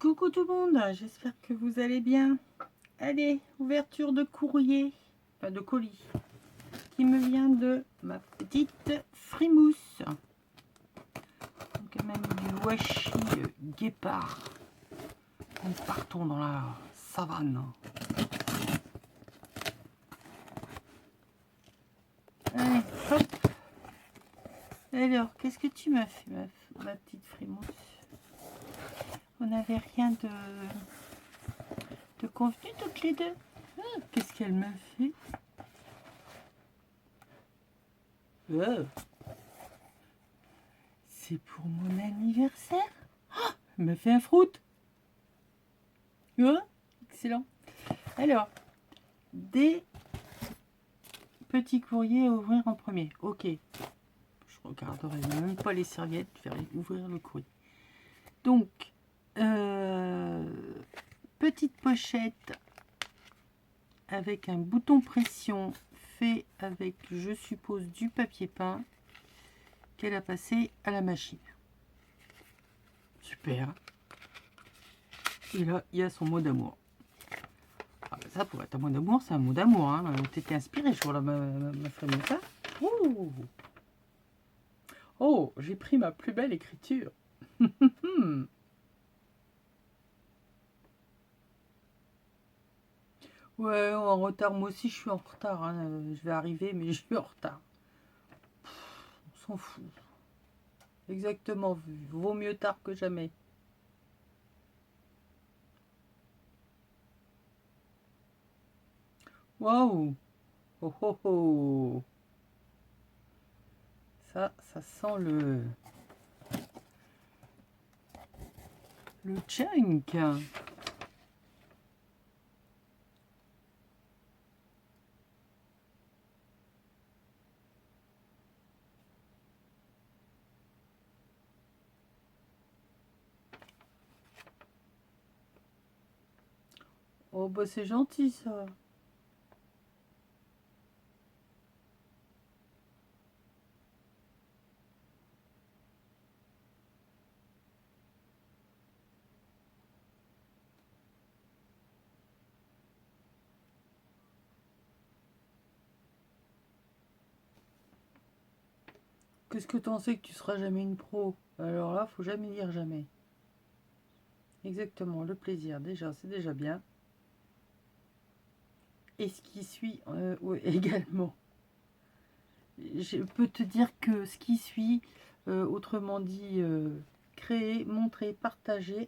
Coucou tout le monde, j'espère que vous allez bien. Allez, ouverture de courrier, enfin de colis, qui me vient de ma petite Frimousse. Donc elle m'a mis du washi guépard. Nous partons dans la savane. Allez, hop. Alors, qu'est-ce que tu m'as fait, ma petite Frimousse? On n'avait rien de convenu toutes les deux. Ah, qu'est-ce qu'elle m'a fait? Oh. C'est pour mon anniversaire. Oh, elle m'a fait un fruit. Oh, excellent. Alors, des petits courriers à ouvrir en premier. Ok. Je regarderai même pas les serviettes. Je vais ouvrir le courrier. Donc, petite pochette avec un bouton pression fait avec, je suppose, du papier peint qu'elle a passé à la machine. Super. Et là, il y a son mot d'amour. Ah ben ça, pour être un mot d'amour, c'est un mot d'amour. Hein. T'étais inspirée, je vois, ma famille, ça. Oh, j'ai pris ma plus belle écriture. Ouais, en retard. Moi aussi, je suis en retard. Hein. Je vais arriver, mais je suis en retard. On s'en fout. Exactement. Vaut mieux tard que jamais. Waouh. Oh, oh, oh. Ça sent le chunk. Oh, bah c'est gentil, ça. Qu'est-ce que t'en sais que tu seras jamais une pro? Alors là, faut jamais dire jamais. Exactement, le plaisir, déjà, c'est déjà bien. Et ce qui suit ouais, également. Je peux te dire que ce qui suit, autrement dit, créer, montrer, partager.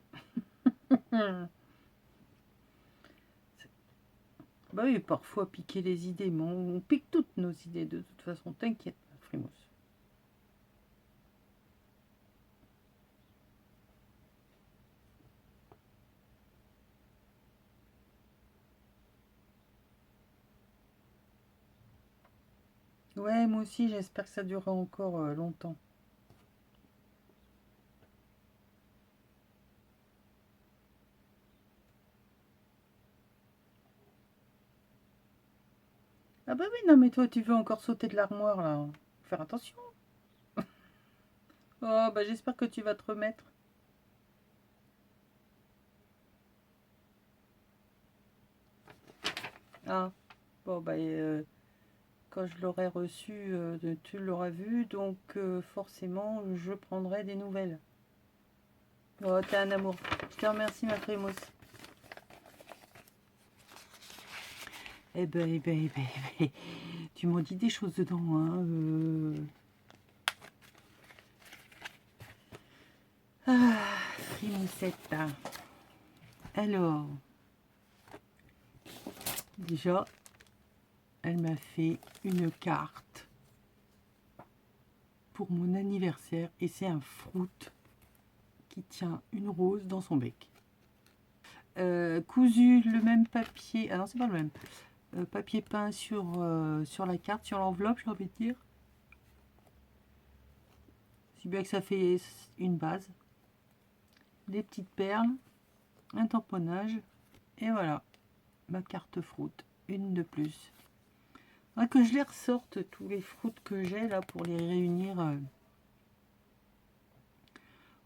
Bah oui, parfois piquer les idées, mais on pique toutes nos idées de toute façon, t'inquiète, Frimousse. Ouais, moi aussi, j'espère que ça durera encore longtemps. Ah bah oui, non, mais toi, tu veux encore sauter de l'armoire, là. Faut faire attention. Oh, bah j'espère que tu vas te remettre. Ah, bon, bah, quand je l'aurai reçu, tu l'auras vu, donc forcément, je prendrai des nouvelles. Oh, t'es un amour. Je te remercie, ma Frimousse. Eh ben, eh ben, eh ben, eh ben, tu m'as dit des choses dedans, hein. Ah, Frimoussette. Alors, déjà, elle m'a fait une carte pour mon anniversaire et c'est un fruit qui tient une rose dans son bec. Cousu le même papier, ah non c'est pas le même, papier peint sur la carte, sur l'enveloppe, j'ai envie de dire. Si bien que ça fait une base, des petites perles, un tamponnage, et voilà, ma carte fruit, une de plus. Faudrait que je les ressorte, tous les fruits que j'ai là, pour les réunir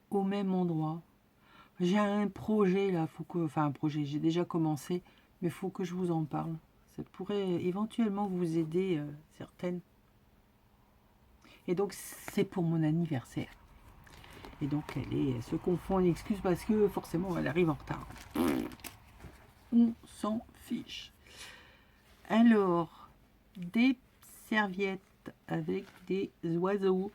au même endroit. J'ai un projet là, enfin un projet, j'ai déjà commencé, mais il faut que je vous en parle. Ça pourrait éventuellement vous aider, certaines. Et donc c'est pour mon anniversaire. Et donc elle se confond en excuses parce que forcément elle arrive en retard. On s'en fiche. Alors, des serviettes avec des oiseaux.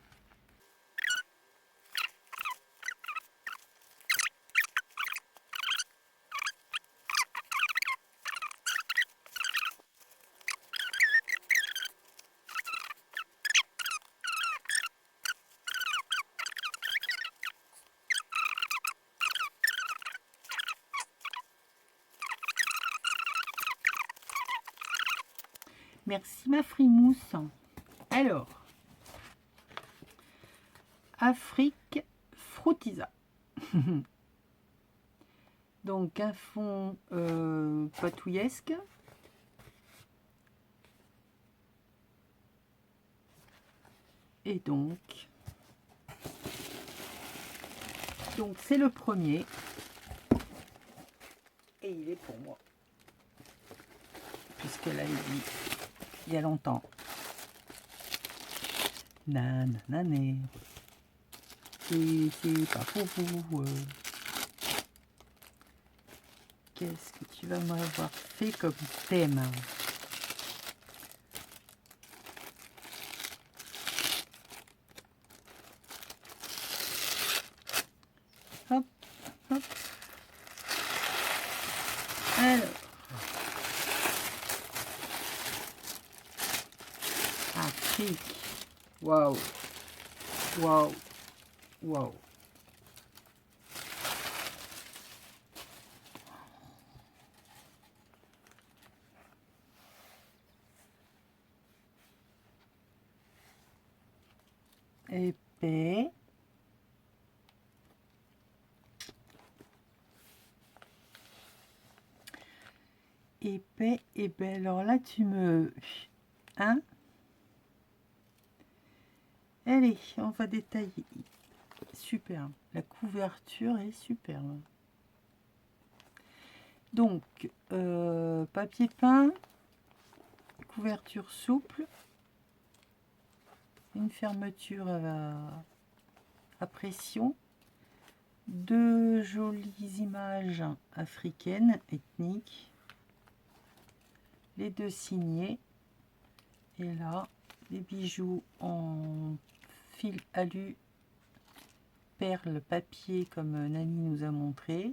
Merci ma frimousse. Alors, Afrique Fruitiza. Donc un fond patouillesque. Et donc c'est le premier. Et il est pour moi. Puisqu'elle a dit il y a longtemps. Nananané. C'est pas pour vous. Qu'est-ce que tu vas m'avoir fait comme thème? Hop, hop. Alors. Afrique. Waouh. Waouh. Waouh. Épais. Épais. Et ben alors là tu me... Hein? Allez, on va détailler. Superbe. La couverture est superbe. Donc, papier peint, couverture souple, une fermeture à pression, deux jolies images africaines, ethniques, les deux signés, et là, les bijoux en fil alu, perles, papier, comme Nani nous a montré,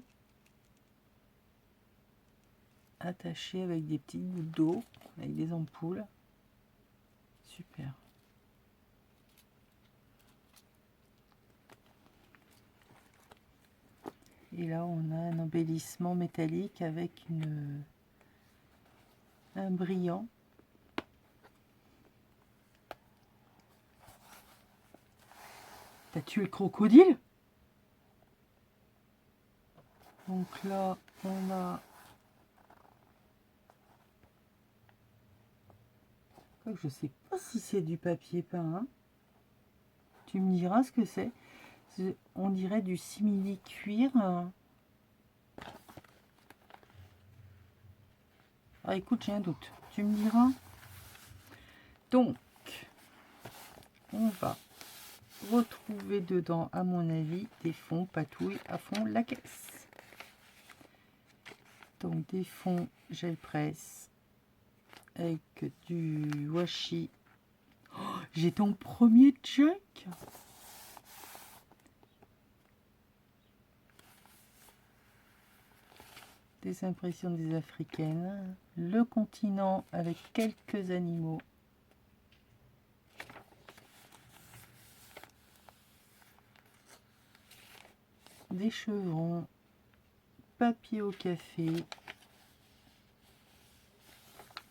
attachés avec des petites gouttes d'eau, avec des ampoules. Super. Et là, on a un embellissement métallique avec un brillant. T'as tué le crocodile? Donc là, on a... Je sais pas si c'est du papier peint. Hein. Tu me diras ce que c'est. On dirait du simili-cuir. Ah, écoute, j'ai un doute. Tu me diras. Donc, on va retrouver dedans, à mon avis, des fonds patouilles à fond la caisse. Donc, des fonds gel presse avec du washi. Oh, j'ai ton premier check. Des impressions des africaines, le continent avec quelques animaux, des chevrons, papier au café.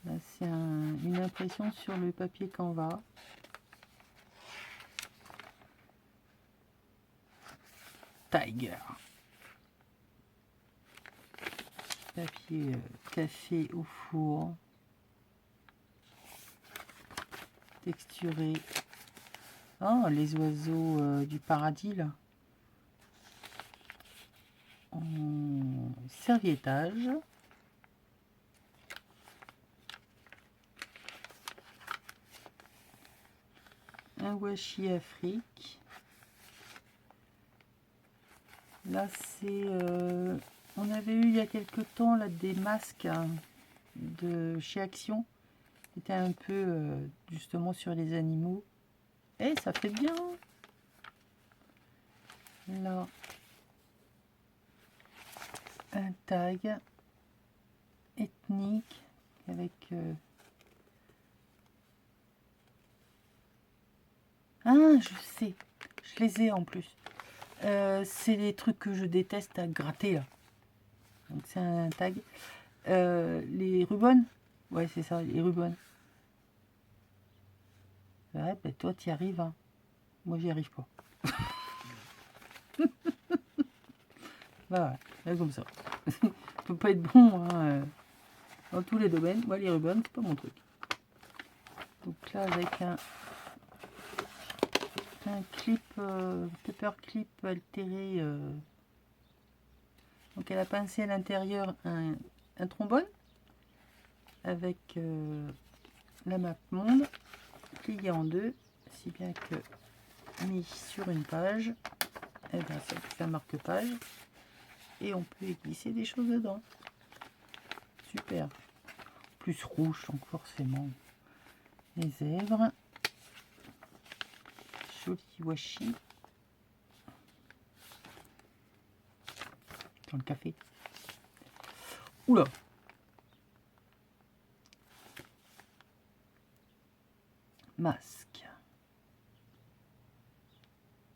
Là c'est une impression sur le papier Canva. Tiger. Papier café au four. Texturé. Oh, les oiseaux du paradis là. En serviettage. Un washi Afrique. Là, c'est... on avait eu il y a quelque temps là, des masques de chez Action. C'était un peu justement sur les animaux. Et ça fait bien. Là, un tag ethnique avec... Ah, je sais. Je les ai en plus. C'est les trucs que je déteste à gratter là. Donc c'est un tag. Les rubans. Ouais, c'est ça, les rubans. Ouais, ben toi, tu y arrives. Hein. Moi, j'y arrive pas. Voilà, là, comme ça. Je peux pas être bon hein, dans tous les domaines. Moi, les rubans, c'est pas mon truc. Donc là, avec un clip, paper clip altéré. Donc elle a pincé à l'intérieur un trombone avec la map monde pliée en deux, si bien que mis sur une page, et bien ça fait un marque-page et on peut y glisser des choses dedans. Super. Plus rouge, donc forcément les zèbres. Joli washi. Dans le café. Oula. Masque.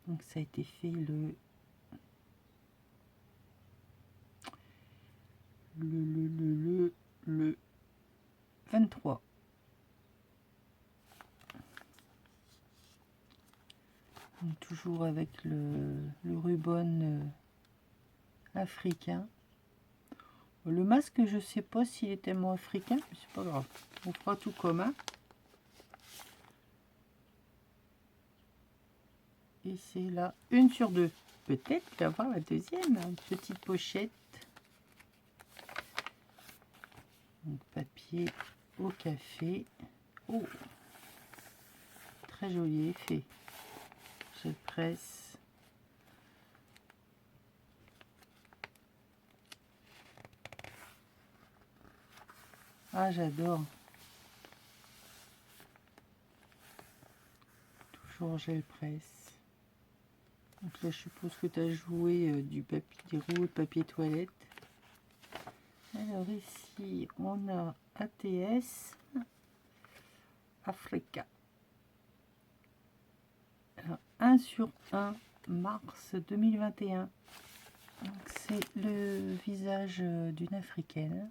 Donc ça a été fait le 23. Donc, toujours avec le ruban africain. Le masque, je sais pas s'il est tellement africain, mais c'est pas grave. On fera tout commun. Et c'est là, 1 sur 2. Peut-être qu'il va y avoir la deuxième. Une petite pochette. Donc, papier au café. Oh, très joli effet. Je presse. Ah, j'adore. Toujours gel presse. Donc là, je suppose que tu as joué du papier, des rouleaux de papier toilette. Alors ici, on a ATS Africa. Alors, 1 sur 1, mars 2021. C'est le visage d'une africaine.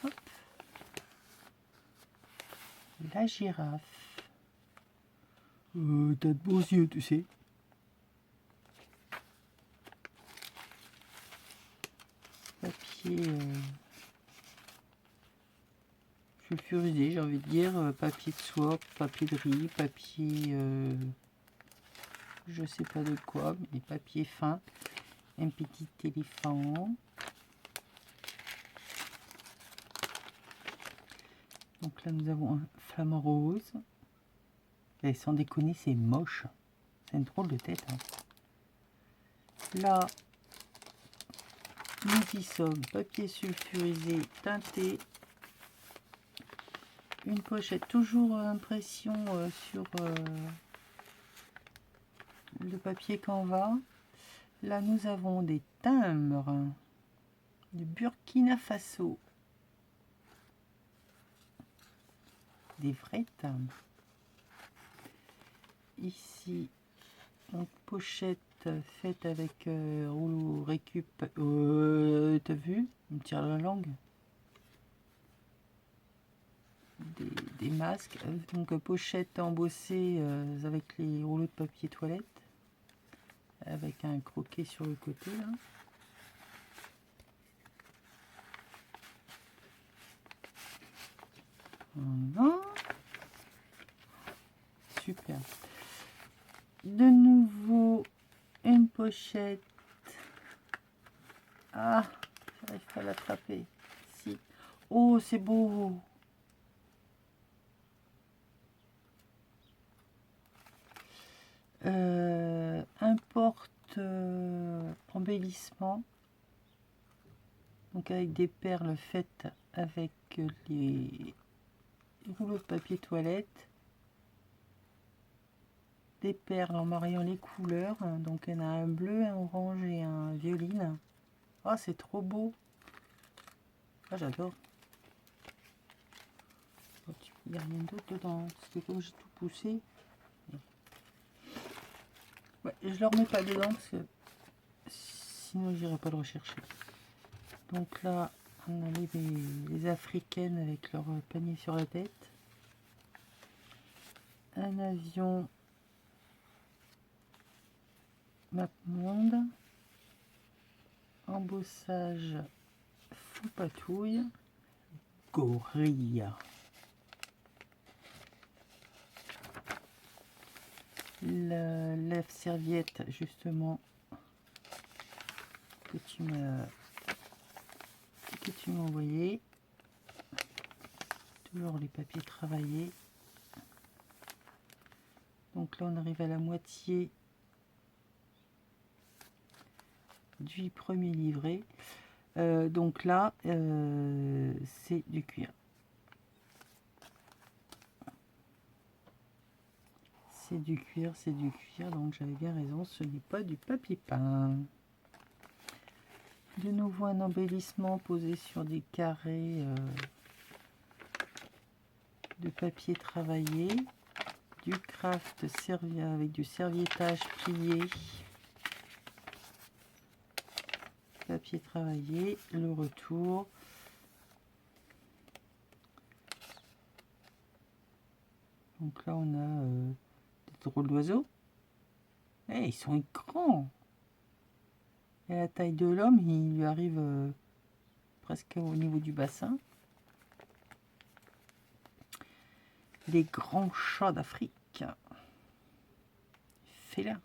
Hop. La girafe. T'as de beaux yeux, tu sais. Papier sulfurisé, j'ai envie de dire. Papier de soie, papier de riz, papier... je sais pas de quoi, mais papier fin. Un petit éléphant. Donc là, nous avons un flamant rose. Et sans déconner, c'est moche. C'est une drôle de tête. Hein. Là, nous y sommes. Papier sulfurisé teinté. Une pochette, toujours impression sur le papier Canva. Là, nous avons des timbres du Burkina Faso. Des vrais timbres. Ici, donc pochette faite avec rouleau récup. T'as vu? Il me tire la langue. Des masques. Donc pochette embossée avec les rouleaux de papier toilette. Avec un croquet sur le côté là. Voilà. Super. De nouveau une pochette pochette. Ah, j'arrive pas à l'attraper. Si. Oh, c'est beau. Un porte embellissement. Donc avec des perles faites avec les rouleaux de papier toilette. Des perles en mariant les couleurs. Donc il y en a un bleu, un orange et un violine. Ah, c'est trop beau. Ah, j'adore. Il n'y a rien d'autre dedans. Parce que comme j'ai tout poussé. Ouais, je ne le remets pas dedans parce que sinon j'irai pas le rechercher. Donc là, on a les africaines avec leur panier sur la tête. Un avion Map Monde. Embossage fou patouille. Gorille. La lève-serviette justement que tu m'as envoyé. Toujours les papiers travaillés. Donc là on arrive à la moitié du premier livret. Donc là c'est du cuir. C'est du cuir, donc j'avais bien raison, ce n'est pas du papier peint. De nouveau un embellissement posé sur des carrés de papier travaillé. Du craft servi avec du serviettage plié. Papier travaillé, le retour. Donc là on a des drôles d'oiseaux. Ils sont grands. Et à la taille de l'homme, il lui arrive presque au niveau du bassin. Les grands chats d'Afrique. Félin.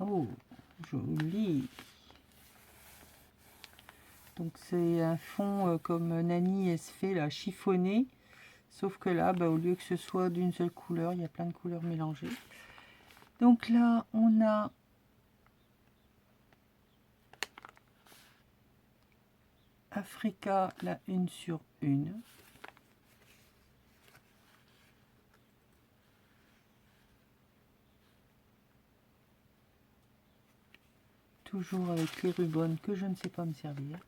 Oh, joli. Donc c'est un fond comme Nani elle se fait là, chiffonné. Sauf que là, au lieu que ce soit d'une seule couleur, il y a plein de couleurs mélangées. Donc là, on a Africa, la 1/1. Toujours avec les rubans que je ne sais pas me servir.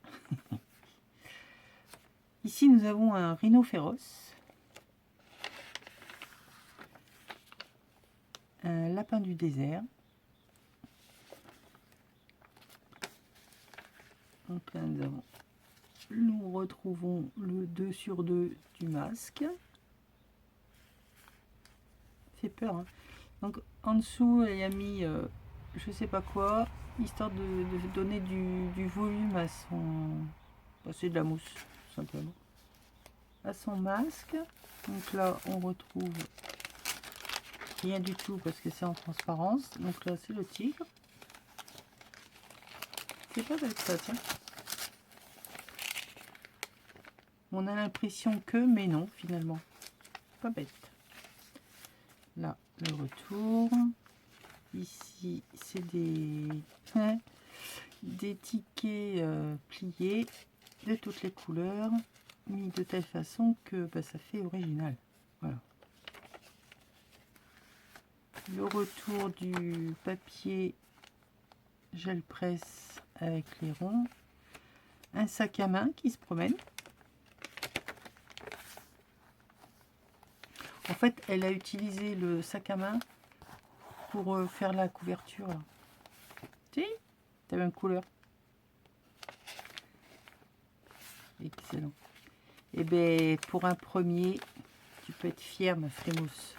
Ici, nous avons un rhinocéros. Un lapin du désert. Donc là, nous retrouvons le 2/2 du masque. Ça fait peur, hein. Donc en dessous, il y a mis je sais pas quoi, histoire de donner du volume à son... c'est de la mousse, tout simplement. À son masque. Donc là, on retrouve rien du tout parce que c'est en transparence. Donc là, c'est le tigre. C'est pas bête ça, tiens. On a l'impression que, mais non, finalement. Pas bête. Là, le retour. Ici, c'est des tickets pliés de toutes les couleurs, mis de telle façon que ça fait original. Voilà. Le retour du papier gel presse avec les ronds. Un sac à main qui se promène. En fait, elle a utilisé le sac à main pour faire la couverture. Si, t'as même couleur. Excellent. Et bien, pour un premier, tu peux être fière, ma frémousse.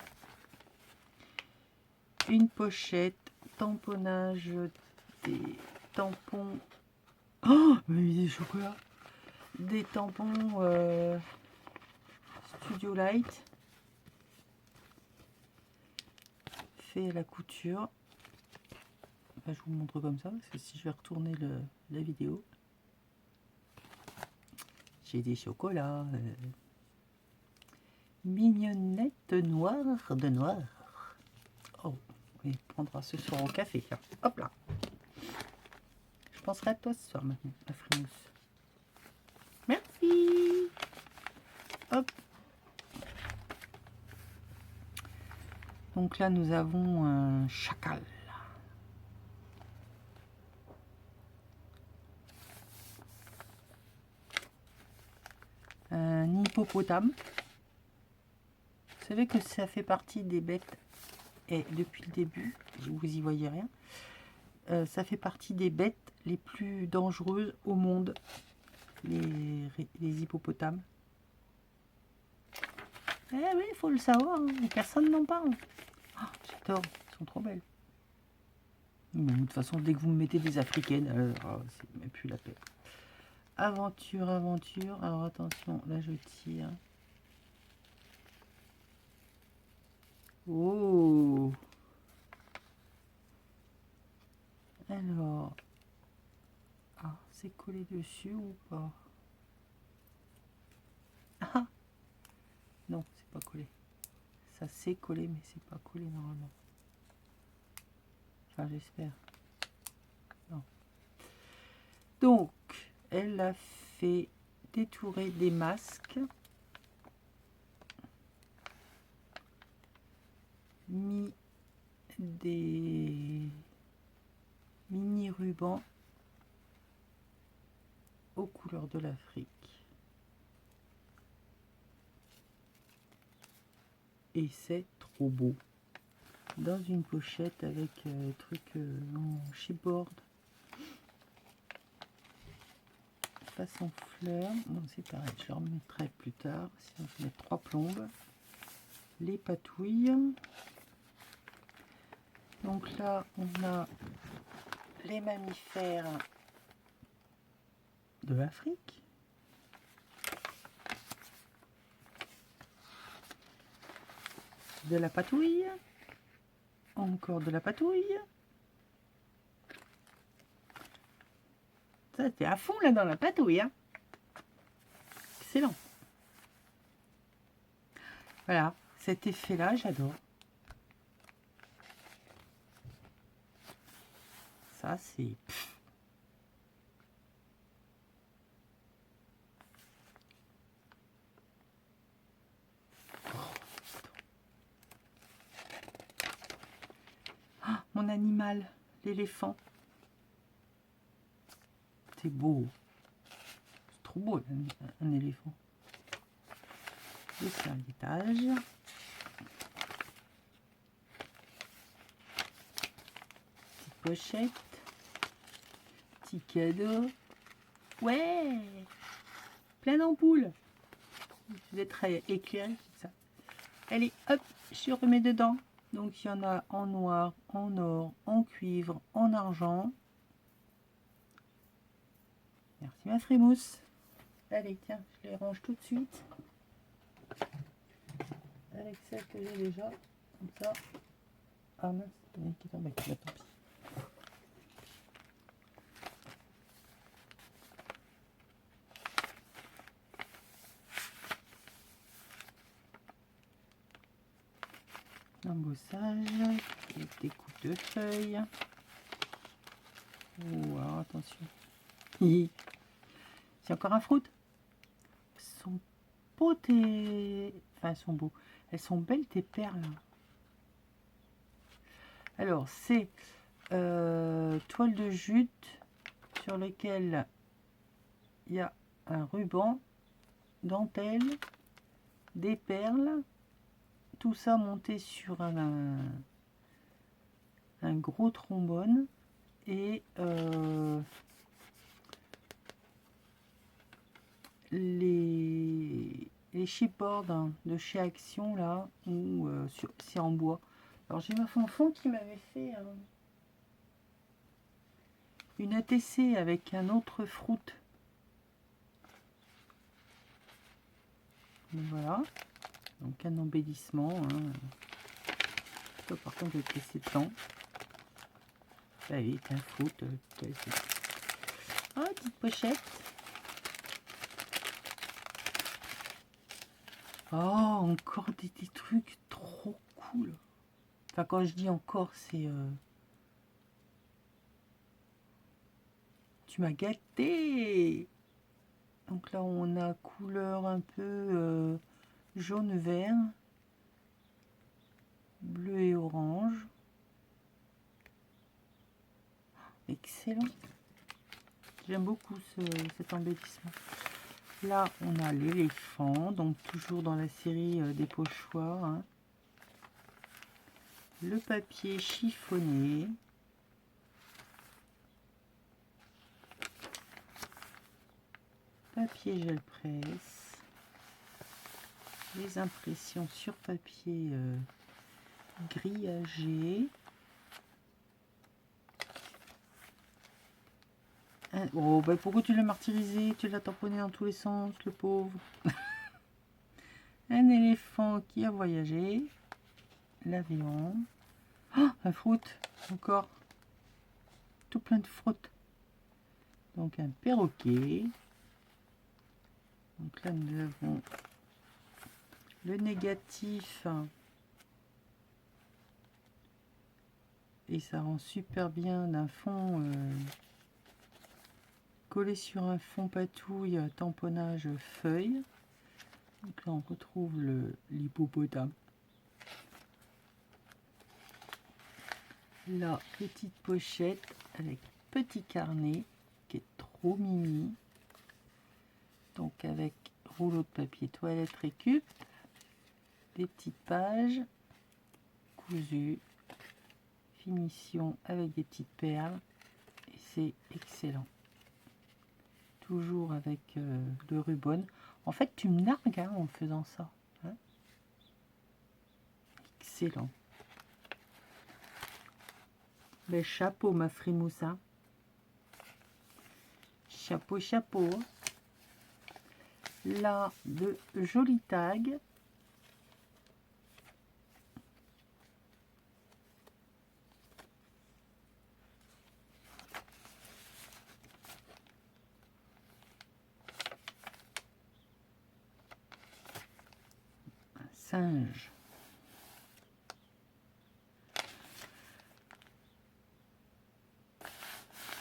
Une pochette, tamponnage, des tampons. Oh, mais des chocolats. Des tampons Studio Light. fait la couture. Enfin, je vous montre comme ça, parce que si je vais retourner la vidéo, j'ai des chocolats mignonnettes noires de noir. Oh, on les prendra ce soir au café. Tiens. Hop là. Je penserai à toi ce soir maintenant, la frimousse. Merci. Hop. Donc là, nous avons un chacal. Un hippopotame. Vous savez que ça fait partie des bêtes, et depuis le début, vous y voyez rien, ça fait partie des bêtes les plus dangereuses au monde, les hippopotames. Eh oui, il faut le savoir, hein, personne n'en parle. Oh, j'adore, elles sont trop belles. Mais de toute façon, dès que vous me mettez des africaines, c'est même plus la peine. Aventure, aventure. Alors attention, là je tire. Oh! Alors, c'est collé dessus ou pas? Ah! Non, c'est pas collé. Ça c'est collé, mais c'est pas collé normalement. Enfin, j'espère. Non. Donc, elle a fait détourer des masques. Mis des mini rubans aux couleurs de l'Afrique. Et c'est trop beau. Dans une pochette avec truc en chipboard. Façon fleur. Non, c'est pareil, je le remettrai plus tard. Sinon, je vais mettre 3 plombes. Les patouilles. Donc là, on a les mammifères de l'Afrique. De la patouille. Encore de la patouille. Ça, t'es à fond là dans la patouille. Hein. Excellent. Voilà, cet effet-là, j'adore. Ça, c'est... Ah, mon animal, l'éléphant. C'est beau. C'est trop beau, un éléphant. Le serviettage. Petite pochette. Petit cadeau. Ouais. Plein d'ampoules. Je vais être éclairée, ça. Allez, hop, je remets dedans. Donc, il y en a en noir, en or, en cuivre, en argent. Merci ma frimousse. Allez, tiens, je les range tout de suite. Avec celle que j'ai déjà. Comme ça. Ah mince, il y en a qui est tombé. Bah, tant pis. L'embossage, des coupes de feuilles. Oh, alors attention. C'est encore un fruit. Elles sont beaux tes... Enfin, elles sont beaux. Elles sont belles tes perles. Alors, c'est toile de jute sur lequel il y a un ruban, dentelle, des perles. Tout ça monté sur un gros trombone et les chipboards de chez Action là où c'est en bois. Alors j'ai ma fanfan qui m'avait fait une ATC avec un autre fruit. Voilà, donc un embellissement. Hein. Toi, par contre, je vais te laisser le temps. Allez, t'as un faute. Ah, petite pochette. Oh, encore des trucs trop cool. Enfin, quand je dis encore, c'est... Tu m'as gâté. Donc là, on a couleur un peu jaune-vert, bleu et orange. Excellent. J'aime beaucoup cet embellissement. Là, on a l'éléphant, donc toujours dans la série des pochoirs. Hein. Le papier chiffonné. Papier gel presse. Les impressions sur papier grillagé. Oh, bah pourquoi tu l'as martyrisé? Tu l'as tamponné dans tous les sens, le pauvre. Un éléphant qui a voyagé. L'avion. Oh, un fruit, encore. Tout plein de fruits. Donc un perroquet. Donc là, nous avons le négatif. Et ça rend super bien d'un fond collé sur un fond patouille, tamponnage feuille. Donc là, on retrouve l'hippopotame. La petite pochette avec petit carnet qui est trop mimi. Donc avec rouleau de papier toilette récup, des petites pages cousues, finition avec des petites perles et c'est excellent. Toujours avec le ruban. En fait, tu me nargues hein, en faisant ça. Hein, excellent. Ben, chapeau, ma frimousse. Hein. Chapeau, chapeau. Là, de jolis tags. Un singe.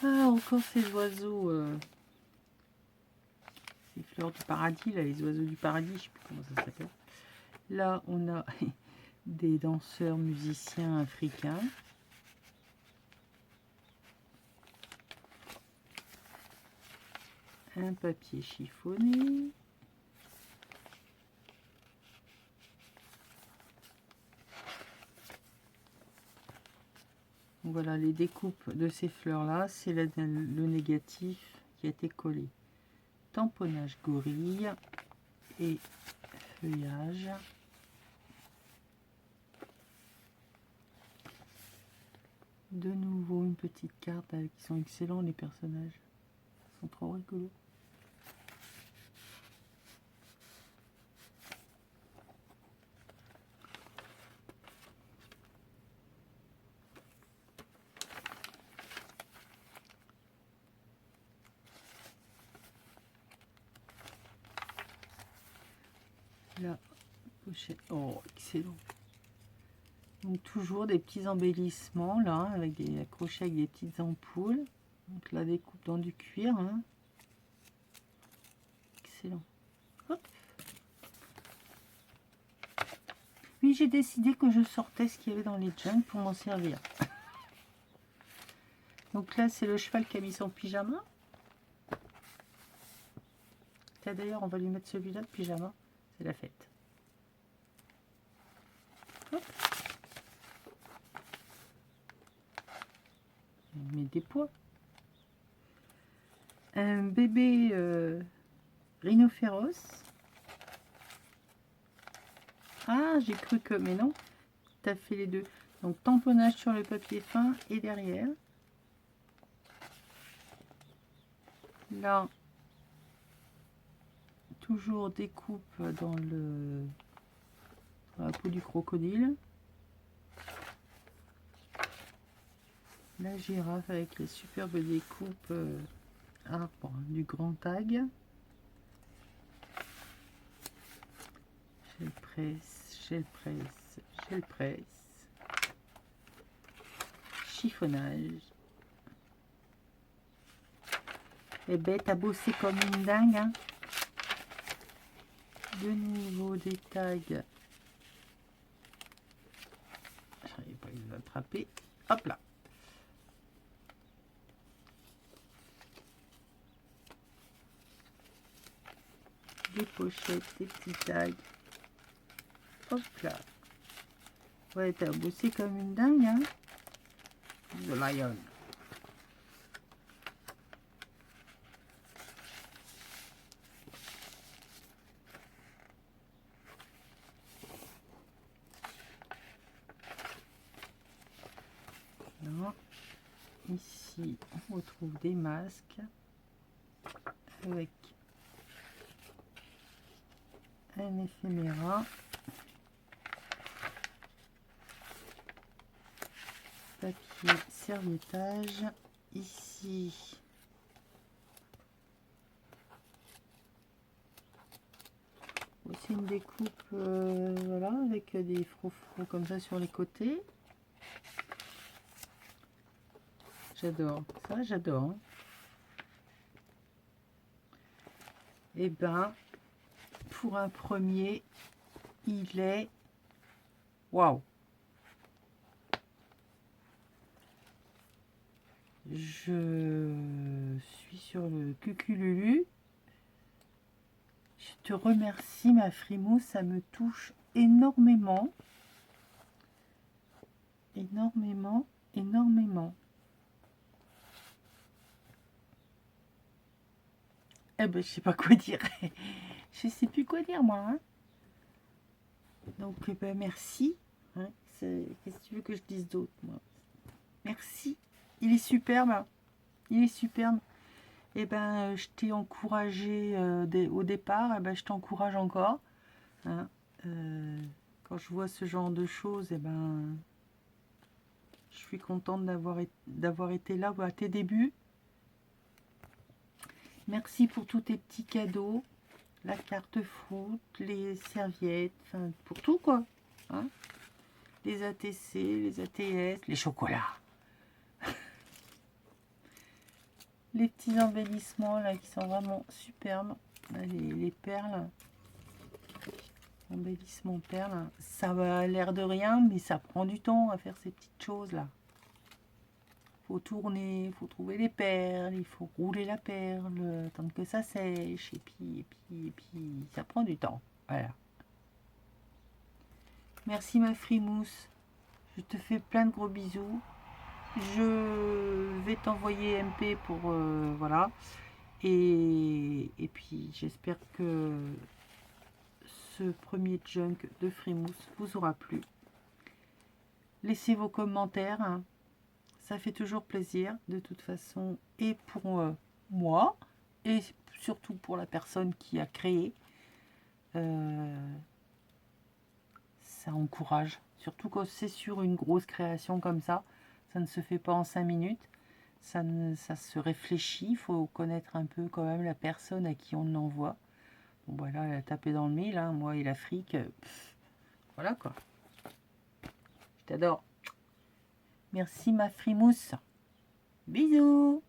Ah, encore ces oiseaux. Les fleurs du paradis, là, les oiseaux du paradis, je ne sais plus comment ça s'appelle. Là, on a des danseurs musiciens africains. Un papier chiffonné. Voilà les découpes de ces fleurs-là. C'est le négatif qui a été collé. Tamponnage gorille et feuillage. De nouveau une petite carte avec, ils sont excellents les personnages. Ils sont trop rigolos. La pochette. Oh, excellent. Donc toujours des petits embellissements là, avec des accrochés avec des petites ampoules. Donc la découpe dans du cuir. Hein. Excellent. Hop. Oui, j'ai décidé que je sortais ce qu'il y avait dans les junk pour m'en servir. Donc là, c'est le cheval qui a mis son pyjama. D'ailleurs, on va lui mettre celui-là de pyjama. C'est la fête. Hop. On met des pois. Un bébé rhinocéros. Ah, j'ai cru que... Mais non, tu as fait les deux. Donc, tamponnage sur le papier fin et derrière. Là, toujours découpe dans la peau du crocodile. La girafe avec les superbes découpes arbres du Grand Tag. Je le presse. Chiffonnage. Et ben, t'as bossé comme une dingue. Hein. De nouveau des tags. J'arrive pas à les attraper. Hop là. Des pochettes, des petits tags. Hop là. Ouais, t'as bossé comme une dingue, hein. The Lion. Non. Ici, on retrouve des masques avec un éphéméra. Papier serviettage. Ici, c'est une découpe voilà, avec des froufrous comme ça sur les côtés. J'adore ça, j'adore. Hein. Et ben, pour un premier, il est waouh. Je suis sur le cucululu. Je te remercie, ma Frimousse, ça me touche énormément. Énormément. Eh ben, je sais pas quoi dire. Je sais plus quoi dire, moi. Hein. Donc, ben, merci. Hein. Qu'est-ce que tu veux que je dise d'autre, moi? Merci. Il est superbe. Il est superbe. Et ben, je t'ai encouragé au départ. Et ben, je t'encourage encore. Hein. Quand je vois ce genre de choses, et ben, je suis contente d'avoir été là à tes débuts. Merci pour tous tes petits cadeaux. La carte foot, les serviettes, enfin pour tout quoi. Hein, les ATC, les ATS, les chocolats. Les petits embellissements là qui sont vraiment superbes. Là, les perles. Embellissement perles. Ça a l'air de rien, mais ça prend du temps à faire ces petites choses là. Faut tourner, il faut trouver les perles, il faut rouler la perle, attendre que ça sèche, et puis, ça prend du temps. Voilà. Merci ma Frimousse. Je te fais plein de gros bisous. Je vais t'envoyer MP pour voilà. Et puis j'espère que ce premier junk de Frimousse vous aura plu. Laissez vos commentaires. Hein. Ça fait toujours plaisir, de toute façon, et pour moi, et surtout pour la personne qui a créé. Ça encourage, surtout quand c'est sur une grosse création comme ça. Ça ne se fait pas en 5 minutes. Ça se réfléchit, il faut connaître un peu quand même la personne à qui on l'envoie. Bon, voilà, elle a tapé dans le mille, hein, moi et l'Afrique. Voilà quoi. Je t'adore. Merci ma Frimousse. Bisous.